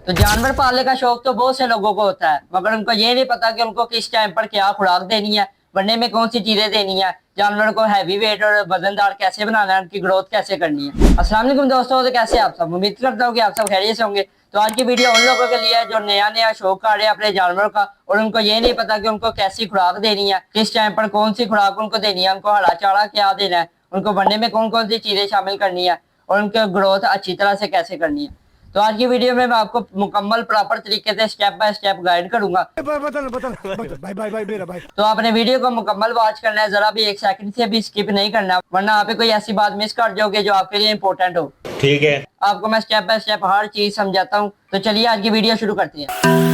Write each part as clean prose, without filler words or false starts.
तो जानवर पालने का शौक तो बहुत से लोगों को होता है, मगर उनको ये नहीं पता कि उनको किस टाइम पर क्या खुराक देनी है, बनने में कौन सी चीजें देनी है, जानवर को हैवी वेट और वजनदार कैसे बनाना है, उनकी ग्रोथ कैसे करनी है। अस्सलाम वालेकुम दोस्तों, तो कैसे आप सब? उम्मीद करता हूँ कि आप सब खैरियत से होंगे। तो आज की वीडियो उन लोगों के लिए है जो नया नया शौक कर रहे हैं अपने जानवरों का, और उनको ये नहीं पता कि उनको कैसी खुराक देनी है, किस टाइम पर कौन सी खुराक उनको देनी है, उनको हरा चारा क्या देना है, उनको बनने में कौन कौन सी चीजें शामिल करनी है, और उनकी ग्रोथ अच्छी तरह से कैसे करनी है। तो आज की वीडियो में मैं आपको मुकम्मल प्रॉपर तरीके से स्टेप बाय स्टेप गाइड करूंगा। भाई भाई भाई मेरा भाई। तो आपने वीडियो को मुकम्मल वॉच करना है, जरा भी एक सेकंड से भी स्किप नहीं करना, वरना आप कोई ऐसी बात मिस कर जाओगे जो आपके लिए इंपॉर्टेंट हो। ठीक है। आपको मैं स्टेप बाय स्टेप हर चीज समझाता हूँ। तो चलिए आज की वीडियो शुरू करते हैं।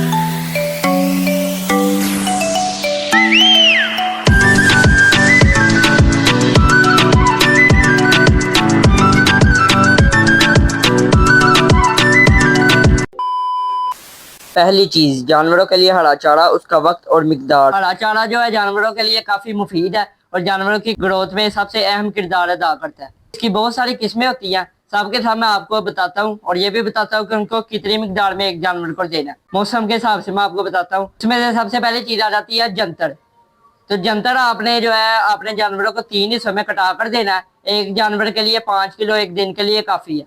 पहली चीज, जानवरों के लिए हरा चारा, उसका वक्त और मिकदार। हरा चारा जो है जानवरों के लिए काफी मुफीद है और जानवरों की ग्रोथ में सबसे अहम किरदार अदा करता है। इसकी बहुत सारी किस्में होती हैं, सबके साथ मैं आपको बताता हूँ, और ये भी बताता हूँ कि उनको कितनी मिकदार में एक जानवर को देना है। मौसम के हिसाब से मैं आपको बताता हूँ। इसमें से सबसे पहले चीज आ जाती है जंतर। तो जंतर आपने जो है अपने जानवरों को 3 हिस्सों में कटा कर देना है। एक जानवर के लिए 5 किलो एक दिन के लिए काफी है।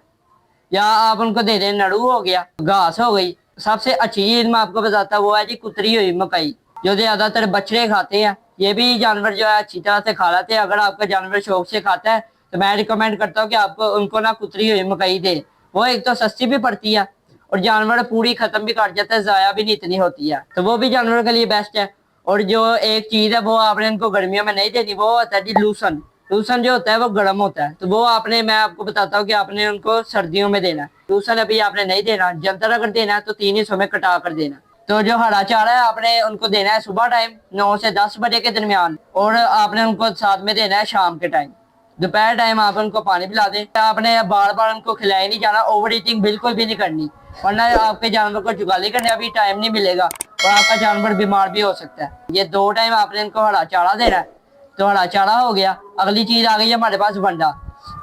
या आप उनको दे दें नड़ू हो गया, घास हो गई। सबसे अच्छी चीज मैं आपको बताता हूँ वो है जी कुतरी हुई मकई, जो ज्यादातर बछड़े खाते हैं। ये भी जानवर जो है अच्छी तरह से खा लेते हैं। अगर आपका जानवर शौक से खाता है तो मैं रिकमेंड करता हूँ कि आपको उनको ना कुतरी हुई मकई दे। वो एक तो सस्ती भी पड़ती है और जानवर पूरी खत्म भी कर जाता है, जाया भी नहीं इतनी होती है, तो वो भी जानवर के लिए बेस्ट है। और जो एक चीज है वो आपने उनको गर्मियों में नहीं देनी, वो होता है जी लूसन। लूसन जो होता है वो गर्म होता है, तो वो आपने, मैं आपको बताता हूँ कि आपने उनको सर्दियों में देना है। लूसन अभी आपने नहीं देना। जंतर अगर देना है तो 3 हिस्सों में कटा कर देना। तो जो हरा चारा है आपने उनको देना है सुबह टाइम 9 से 10 बजे के दरमियान, और आपने उनको साथ में देना है शाम के टाइम। दोपहर टाइम आप उनको पानी पिला दें। आपने बार बार उनको खिलाए नहीं जाना, ओवर ईटिंग बिल्कुल भी नहीं करनी, वरना आपके जानवर को जुगाली करने अभी टाइम नहीं मिलेगा और आपका जानवर बीमार भी हो सकता है। ये 2 टाइम आपने इनको हरा चारा देना है। तो हरा चारा हो गया। अगली चीज आ गई है हमारे पास वंडा।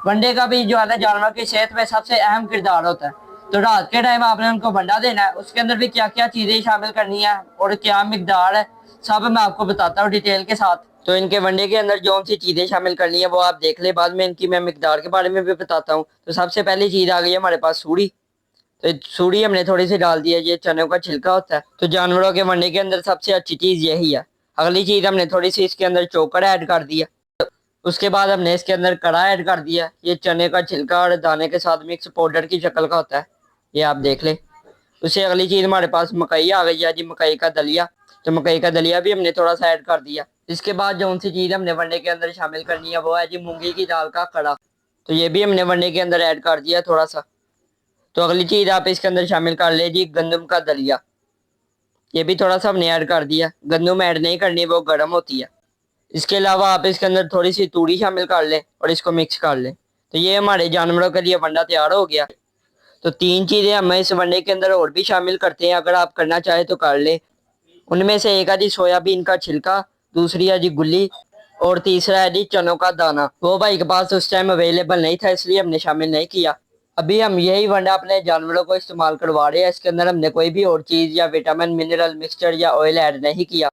वंडे का भी जो है ना जानवर की सेहत में सबसे अहम किरदार होता है। तो रात के टाइम आपने उनको वंडा देना है। उसके अंदर भी क्या क्या चीजें शामिल करनी है और क्या मिकदार है, सब मैं आपको बताता हूँ डिटेल के साथ। तो इनके वनडे के अंदर जो सी चीजें शामिल करनी है वो आप देख ले, बाद में इनकी मैं मिकदार के बारे में भी बताता हूँ। तो सबसे पहली चीज आ गई है हमारे पास सूढ़ी। तो सूढ़ी हमने थोड़ी सी डाल दी है, ये चने का छिलका होता है। तो जानवरों के वनडे के अंदर सबसे अच्छी चीज यही है। अगली चीज हमने थोड़ी सी इसके अंदर चोकर ऐड कर दिया। उसके बाद हमने इसके अंदर कड़ा ऐड कर दिया। ये चने का छिलका और दाने के साथ मिक्स पाउडर की शक्ल का होता है, ये आप देख ले। उससे अगली चीज हमारे पास मकई आ गई है जी, मकई का दलिया। तो मकई का दलिया भी हमने थोड़ा सा ऐड कर दिया। इसके बाद जो सी चीज हमने वनडे के अंदर शामिल करनी है वो है जी मूंगी की दाल का कड़ा। तो ये भी हमने वनडे के अंदर ऐड कर दिया थोड़ा सा। तो अगली चीज आप इसके अंदर शामिल कर ले जी गंदम का दलिया। ये भी थोड़ा सा हमने ऐड कर दिया। गंदम ऐड नहीं करनी, वो गर्म होती है। इसके अलावा आप इसके अंदर थोड़ी सी तूड़ी शामिल कर लें और इसको मिक्स कर लें। तो ये हमारे जानवरों के लिए वंडा तैयार हो गया। तो 3 चीजें हम इस वनडे के अंदर और भी शामिल करते हैं, अगर आप करना चाहे तो कर ले। उनमें से एक है जी सोयाबीन का छिलका, दूसरी है जी गुल्ली, और तीसरा है जी चनों का दाना। वो भाई के पास उस टाइम अवेलेबल नहीं था, इसलिए हमने शामिल नहीं किया। अभी हम यही वंडा अपने जानवरों को इस्तेमाल करवा रहे हैं। इसके अंदर हमने कोई भी और चीज या विटामिन मिनरल मिक्सचर या ऑयल ऐड नहीं किया।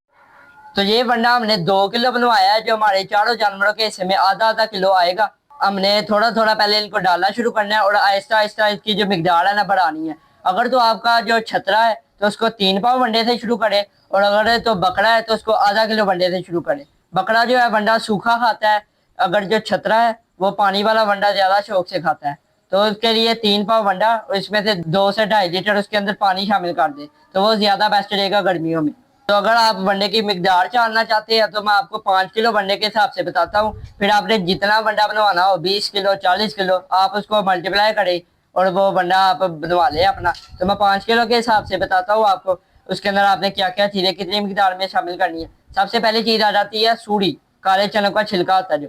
तो ये वंडा हमने 2 किलो बनवाया है, जो हमारे चारों जानवरों के हिस्से में आधा आधा किलो आएगा। हमने थोड़ा थोड़ा पहले इनको डालना शुरू करना है और आहिस्ता आहिस्ता इसकी जो मिकदार है ना बढ़ानी है। अगर तो आपका जो छतरा है तो उसको 3 पाव वंडे से शुरू करे, और अगर तो बकरा है तो उसको आधा किलो वंडे से शुरू करे। बकरा जो है वंडा सूखा खाता है, अगर जो छतरा है वो पानी वाला वंडा ज्यादा शौक से खाता है। तो उसके लिए 3 पाव वंडा और इसमें से 2 से 2.5 लीटर उसके अंदर पानी शामिल कर दे, तो वो ज्यादा बेस्ट रहेगा गर्मियों में। तो अगर आप वनडे की मिकदार जानना चाहते हैं तो मैं आपको 5 किलो वनडे के हिसाब से बताता हूँ। फिर आपने जितना वंडा बनवाना हो, 20 किलो 40 किलो, आप उसको मल्टीप्लाई करें और वो वंडा आप बनवा ले अपना। तो मैं 5 किलो के हिसाब से बताता हूँ आपको। उसके अंदर आपने क्या क्या चीजें कितनी मिकदार में शामिल करनी है। सबसे पहली चीज आ जाती है सूढ़ी, काले चनों का छिलका होता है जो,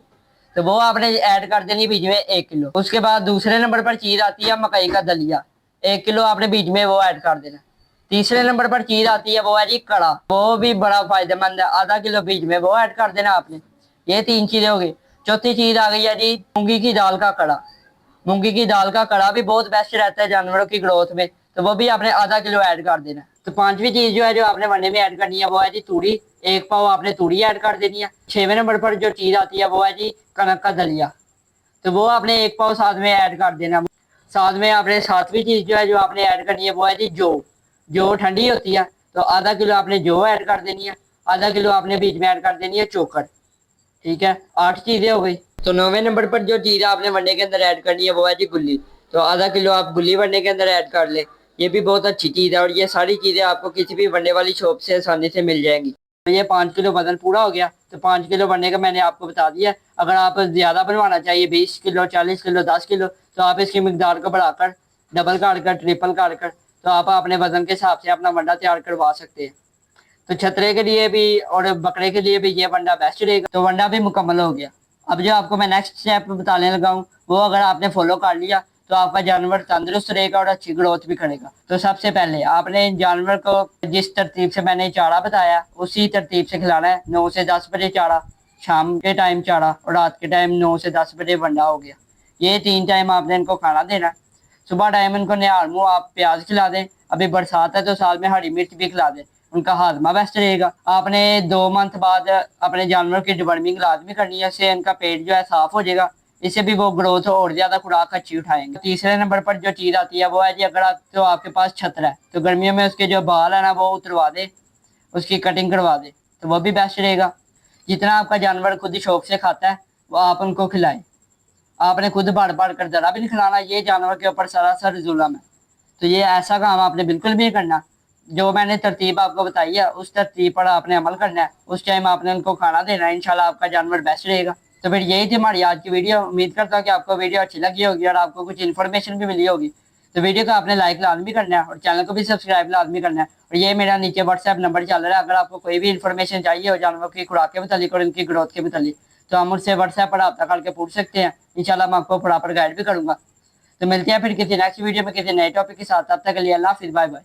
तो वो आपने ऐड कर देनी बीच में 1 किलो। उसके बाद दूसरे नंबर पर चीज आती है मकई का दलिया, 1 किलो आपने बीच में वो ऐड कर देना। तीसरे नंबर पर चीज आती है वो है जी कड़ा, वो भी बड़ा फायदेमंद है, आधा किलो बीज में वो ऐड कर देना आपने। ये 3 चीजें हो गई। चौथी चीज आ गई है जी मूंगी की दाल का कड़ा। मूंगी की दाल का कड़ा भी बहुत बेस्ट रहता है जानवरों की ग्रोथ में। तो वो भी आपने आधा किलो ऐड कर देना। तो पांचवी चीज जो है जो आपने वनडे में ऐड करनी है वो है जी तूड़ी। 1 पाव आपने तूड़ी ऐड कर देनी है। 6वें नंबर पर जो चीज आती है वो है जी कनक का दलिया। तो वो आपने 1 पाव साथ में ऐड कर देना। साथ में आपने 7वीं चीज जो है जो आपने ऐड करनी है वो है जी जो ठंडी होती है। तो आधा किलो आपने जो ऐड कर देनी है। आधा किलो आपने बीच में ऐड कर देनी है चोकर। ठीक है, 8 चीजें हो गई। तो 9वें नंबर पर जो चीज आपने वनडे के अंदर ऐड करनी है वो है जी गुल्ली। तो आधा किलो आप गुल्ली वनडे के अंदर ऐड कर ले। ये भी बहुत अच्छी चीज है और ये सारी चीजें आपको किसी भी वनडे वाली शॉप से आसानी से मिल जाएंगी। तो ये 5 किलो वजन पूरा हो गया। तो 5 किलो वनडे का मैंने आपको बता दिया। अगर आप ज्यादा बनवाना चाहिए 20 किलो 40 किलो 10 किलो तो आप इसकी मिकदार को बढ़ाकर डबल कर ट्रिपल कर तो आप अपने वजन के हिसाब से अपना वंडा तैयार करवा सकते हैं। तो छतरे के लिए भी और बकरे के लिए भी ये वंडा बेस्ट रहेगा। तो वंडा भी मुकम्मल हो गया। अब जो आपको मैं नेक्स्ट स्टेप बताने लगा हूँ वो अगर आपने फॉलो कर लिया तो आपका जानवर तंदुरुस्त रहेगा और अच्छी ग्रोथ भी करेगा। तो सबसे पहले आपने जानवर को जिस तरतीब से मैंने चारा बताया उसी तरतीब से खिलाना है। 9 से 10 बजे चारा, शाम के टाइम चारा और रात के टाइम 9 से 10 बजे वंडा हो गया। ये 3 टाइम आपने इनको खाना देना। सुबह टाइम इनको निहार मुँह आप प्याज खिला दें। अभी बरसात है तो साथ में हरी मिर्च भी खिला दें, उनका हाजमा बेस्ट रहेगा। आपने 2 मंथ बाद अपने जानवर की डिवर्मिंग लाजमी करनी है, इससे इनका पेट जो है साफ हो जाएगा। इससे भी वो ग्रोथ और ज्यादा खुराक अच्छी उठाएंगे। तीसरे नंबर पर जो चीज आती है वो है जी अगर तो आपके पास छतर है तो गर्मियों में उसके जो बाल है ना वो उतरवा दे, उसकी कटिंग करवा दे तो वो भी बेस्ट रहेगा। जितना आपका जानवर खुद ही शौक से खाता है वो आप उनको खिलाएं। आपने खुद बाढ़ बाढ़ कर दड़ा भी नहीं खिलाना, ये जानवर के ऊपर सरासर जुल्म है। तो ये ऐसा काम आपने बिल्कुल भी नहीं करना। जो मैंने तरतीब आपको बताई है उस तरतीब पर आपने अमल करना है। उस टाइम आपने उनको खाना देना है, इंशाल्लाह आपका जानवर बेस्ट रहेगा। तो फिर यही थी हमारी आज की वीडियो। उम्मीद करता हूँ कि आपको वीडियो अच्छी लगी होगी और आपको कुछ इन्फॉर्मेशन भी मिली होगी। तो वीडियो को आपने लाइक लाजमी करना है और चैनल को भी सब्सक्राइब लाजमी करना है। और ये मेरा नीचे व्हाट्सएप नंबर चल रहा है, अगर आपको कोई भी इन्फॉर्मेशन चाहिए हो जानवरों की खुराक के मुतालिक और इनकी ग्रोथ के मुतालिक तो आप मुझसे व्हाट्सएप पर रब्ता करके पूछ सकते हैं। इंशाल्लाह मैं आपको प्रॉपर गाइड भी करूंगा। तो मिलते हैं फिर किसी नेक्स्ट वीडियो में किसी नए टॉपिक के साथ। तब तक के लिए अल्लाह हाफिज़, बाय बाय।